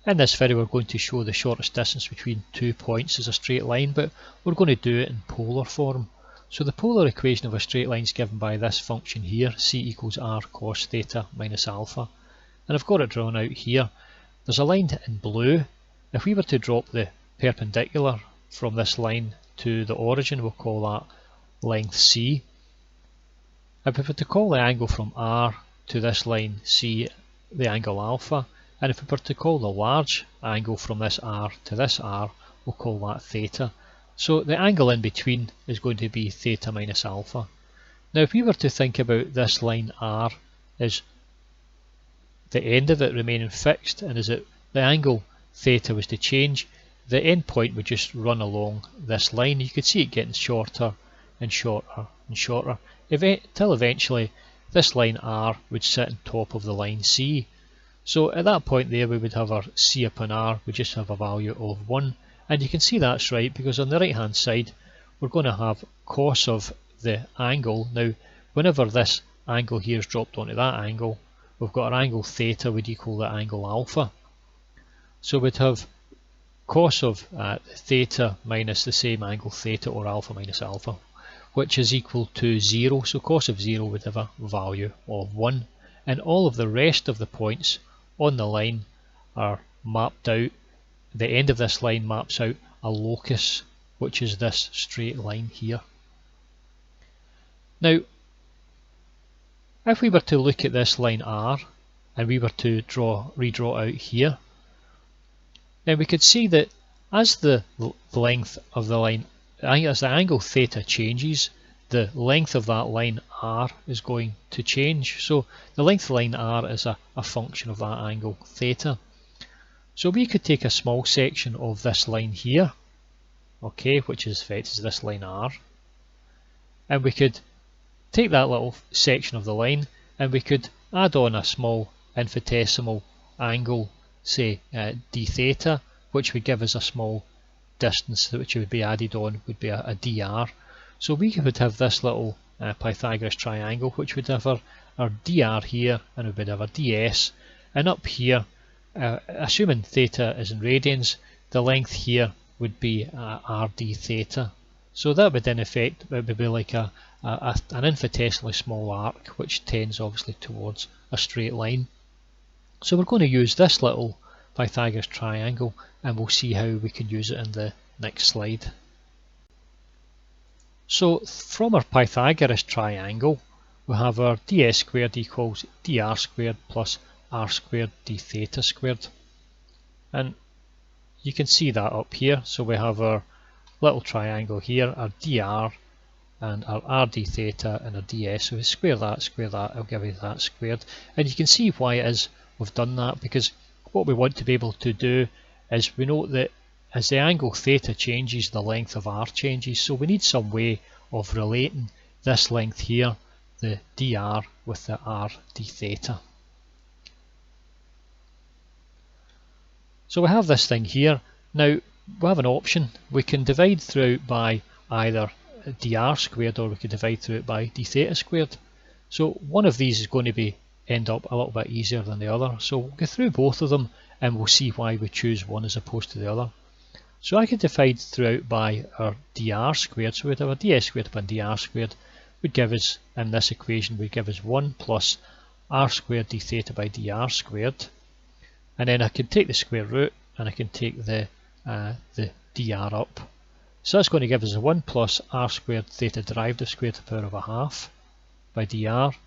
In this video we're going to show the shortest distance between 2 points as a straight line, but we're going to do it in polar form. So the polar equation of a straight line is given by this function here, c equals r cos theta minus alpha. And I've got it drawn out here. There's a line in blue. If we were to drop the perpendicular from this line to the origin, we'll call that length c. If we were to call the angle from r to this line c the angle alpha, and if we were to call the large angle from this r to this r, we'll call that theta. So the angle in between is going to be theta minus alpha. Now if we were to think about this line r as the end of it remaining fixed, and as the angle theta was to change, the end point would just run along this line. You could see it getting shorter and shorter and shorter, till eventually this line r would sit on top of the line c. So at that point there we would have our c upon r, we just have a value of 1, and you can see that's right because on the right hand side we're going to have cos of the angle. Now whenever this angle here is dropped onto that angle, we've got our angle theta would equal the angle alpha. So we'd have cos of theta minus the same angle theta, or alpha minus alpha, which is equal to 0. So cos of 0 would have a value of 1, and all of the rest of the points on the line are mapped out. The end of this line maps out a locus, which is this straight line here. Now if we were to look at this line r and we were to redraw out here, then we could see that as the length of the line, as the angle theta changes, the length of that line r is going to change. So the length of the line r is a function of that angle theta. So we could take a small section of this line here, okay, which is affected this line r, and we could take that little section of the line and we could add on a small infinitesimal angle, say d theta, which would give us a small distance which would be added on, would be a dr. So we would have this little Pythagoras triangle, which would have our dr here, and we would have our ds, and up here, assuming theta is in radians, the length here would be rd theta. So that would in effect it would be like an infinitesimally small arc, which tends obviously towards a straight line. So we're going to use this little Pythagoras triangle, and we'll see how we can use it in the next slide. So from our Pythagoras triangle we have our ds squared equals dr squared plus r squared d theta squared, and you can see that up here. So we have our little triangle here, our dr and our rd theta and our ds. So we square that, I'll give you that squared, and you can see why it is we've done that, because what we want to be able to do is we know that as the angle theta changes, the length of r changes, so we need some way of relating this length here, the dr, with the r d theta. So we have this thing here. Now we have an option. We can divide through by either dr squared, or we could divide through it by d theta squared. So one of these is going to end up a little bit easier than the other. So we'll go through both of them and we'll see why we choose one as opposed to the other. So I could divide throughout by our dr squared, so we'd have a ds squared upon dr squared would give us, in this equation, would give us 1 plus r squared d theta by dr squared, and then I can take the square root and I can take the dr up. So that's going to give us a 1 plus r squared theta derivative squared to the power of a half by dr.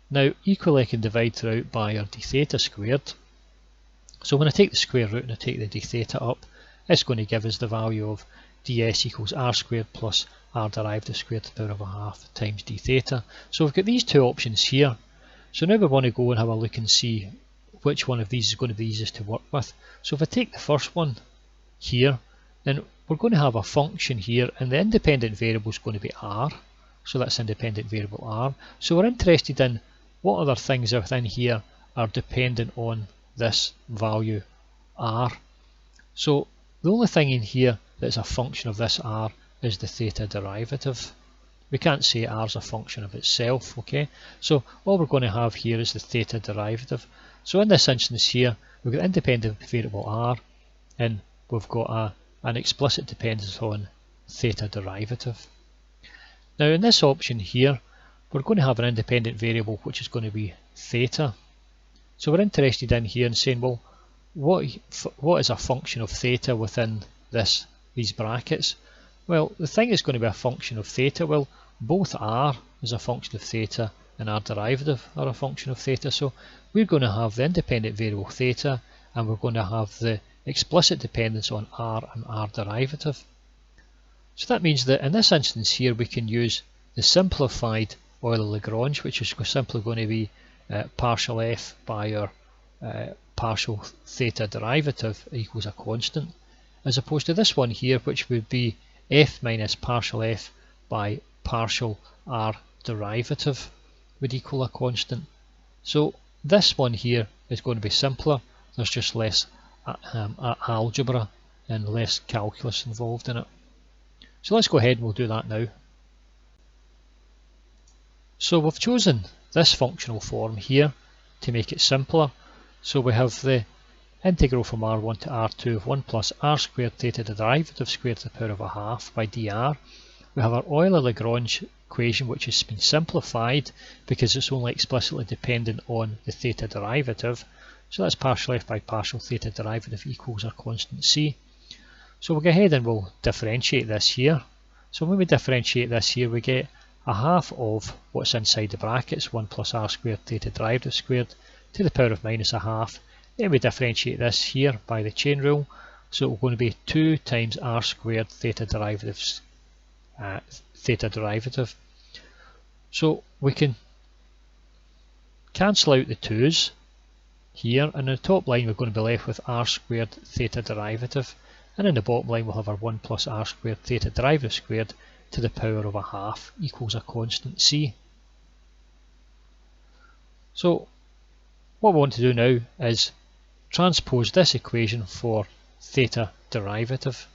Now equally I can divide throughout by our d theta squared. So when I take the square root and I take the d theta up, it's going to give us the value of ds equals r squared plus r derivative squared to the power of a half times d theta. So we've got these two options here. So now we want to go and have a look and see which one of these is going to be easiest to work with. So if I take the first one here, then we're going to have a function here, and the independent variable is going to be r. So that's independent variable r. So we're interested in what other things within here are dependent on this value r. So the only thing in here that's a function of this r is the theta derivative. We can't say r is a function of itself, okay? So all we're going to have here is the theta derivative. So in this instance here, we've got independent variable r, and we've got an explicit dependence on theta derivative. Now in this option here, we're going to have an independent variable which is going to be theta. So we're interested in here in saying, well, what is a function of theta within these brackets? Well, the thing is going to be a function of theta. Well, both r is a function of theta and r derivative are a function of theta. So we're going to have the independent variable theta, and we're going to have the explicit dependence on r and r derivative. So that means that in this instance here we can use the simplified Euler-Lagrange, which is simply going to be partial f by our partial theta derivative equals a constant, as opposed to this one here, which would be f minus partial f by partial r derivative would equal a constant. So this one here is going to be simpler. There's just less algebra and less calculus involved in it. So let's go ahead and we'll do that now. So we've chosen this functional form here to make it simpler. So we have the integral from r1 to r2 of 1 plus r squared theta derivative squared to the power of a half by dr. We have our Euler-Lagrange equation, which has been simplified because it's only explicitly dependent on the theta derivative. So that's partial f by partial theta derivative equals our constant c. So we'll go ahead and we'll differentiate this here. So when we differentiate this here, we get a half of what's inside the brackets, 1 plus r squared theta derivative squared to the power of minus a half. Then we differentiate this here by the chain rule. So it's going to be 2 times r squared theta derivative. So we can cancel out the 2's here, and in the top line we're going to be left with r squared theta derivative, and in the bottom line we'll have our 1 plus r squared theta derivative squared to the power of a half equals a constant c. So what we want to do now is transpose this equation for theta derivative.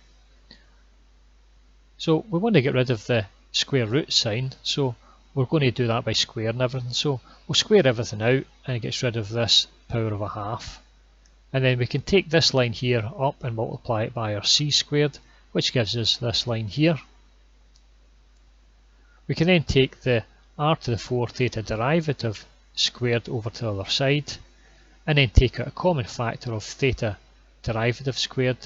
So we want to get rid of the square root sign, so we're going to do that by squaring everything. So we'll square everything out and it gets rid of this power of a half. And then we can take this line here up and multiply it by our c squared, which gives us this line here. We can then take the r to the 4 theta derivative squared over to the other side, and then take out a common factor of theta derivative squared,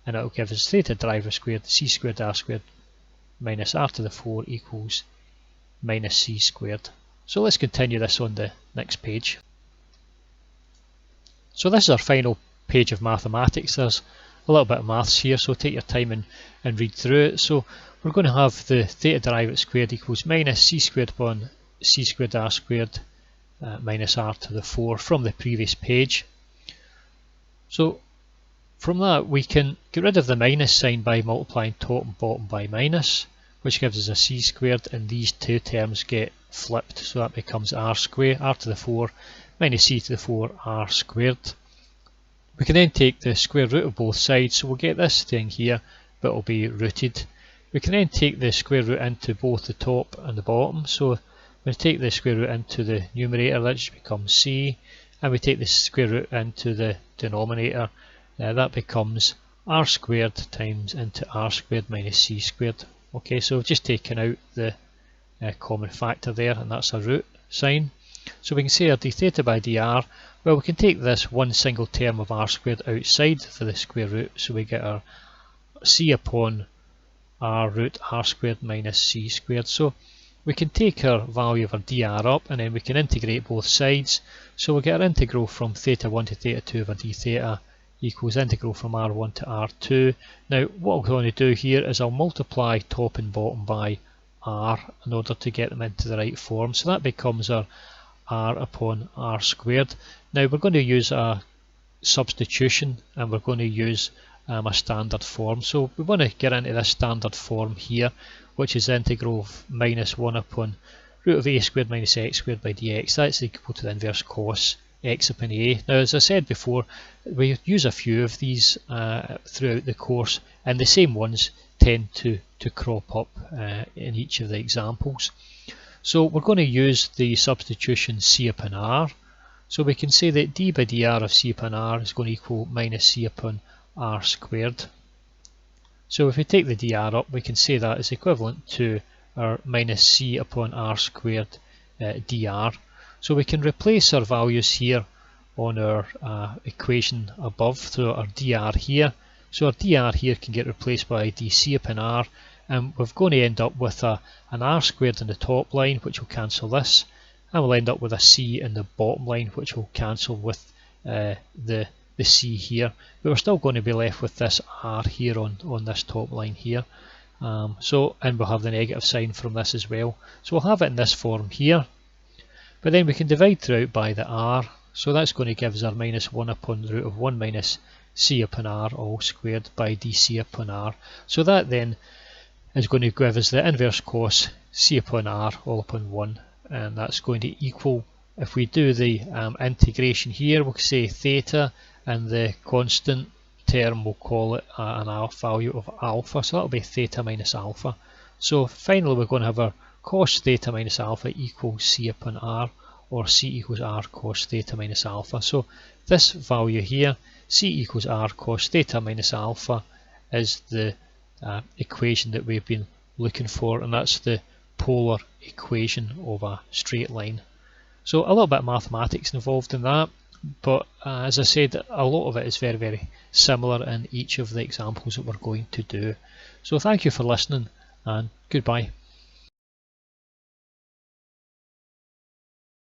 and it will give us theta derivative squared c squared r squared minus r to the 4 equals minus c squared. So let's continue this on the next page. So this is our final page of mathematics. There's a little bit of maths here, so take your time and read through it. So we're going to have the theta derivative squared equals minus c squared upon c squared r squared minus r to the 4 from the previous page. So from that we can get rid of the minus sign by multiplying top and bottom by minus, which gives us a c squared, and these two terms get flipped, so that becomes r squared, r to the 4 minus c to the 4 r squared. We can then take the square root of both sides, so we'll get this thing here, but it'll be rooted. We can then take the square root into both the top and the bottom, so when we take the square root into the numerator, that just becomes c, and we take the square root into the denominator, that becomes r squared times into r squared minus c squared. Okay, so we've just taken out the common factor there, and that's a root sign. So we can say our d theta by dr, well, we can take this one single term of r squared outside for the square root, so we get our c upon r root r squared minus c squared. So we can take our value of our dr up, and then we can integrate both sides. So we'll get our integral from theta 1 to theta 2 of our d theta equals integral from r1 to r2. Now what I'm going to do here is I'll multiply top and bottom by r in order to get them into the right form. So that becomes our r upon r squared. Now we're going to use a substitution, and we're going to use a standard form. So we want to get into this standard form here, which is the integral of minus 1 upon root of a squared minus x squared by dx. That's equal to the inverse cos x upon a. Now, as I said before, we use a few of these throughout the course, and the same ones tend to crop up in each of the examples. So we're going to use the substitution C upon R. So we can say that d by dr of C upon R is going to equal minus C upon R squared. So if we take the dr up, we can say that is equivalent to our minus C upon R squared dr. So we can replace our values here on our equation above through our dr here. So our dr here can get replaced by dc upon r, and we're going to end up with an r squared in the top line, which will cancel this, and we'll end up with a c in the bottom line, which will cancel with the c here. But we're still going to be left with this r here on this top line here. And we'll have the negative sign from this as well. So we'll have it in this form here. But then we can divide throughout by the r. So that's going to give us our minus 1 upon the root of 1 minus c upon r all squared by dc upon r. So that then is going to give us the inverse cos c upon r all upon 1, and that's going to equal, if we do the integration here, we'll say theta, and the constant term we'll call it an alpha value of alpha, so that'll be theta minus alpha. So finally we're going to have our cos theta minus alpha equals c upon r, or c equals r cos theta minus alpha. So this value here, c equals r cos theta minus alpha, is the equation that we've been looking for, and that's the polar equation of a straight line. So a little bit of mathematics involved in that, but as I said, a lot of it is very, very similar in each of the examples that we're going to do. So thank you for listening, and goodbye.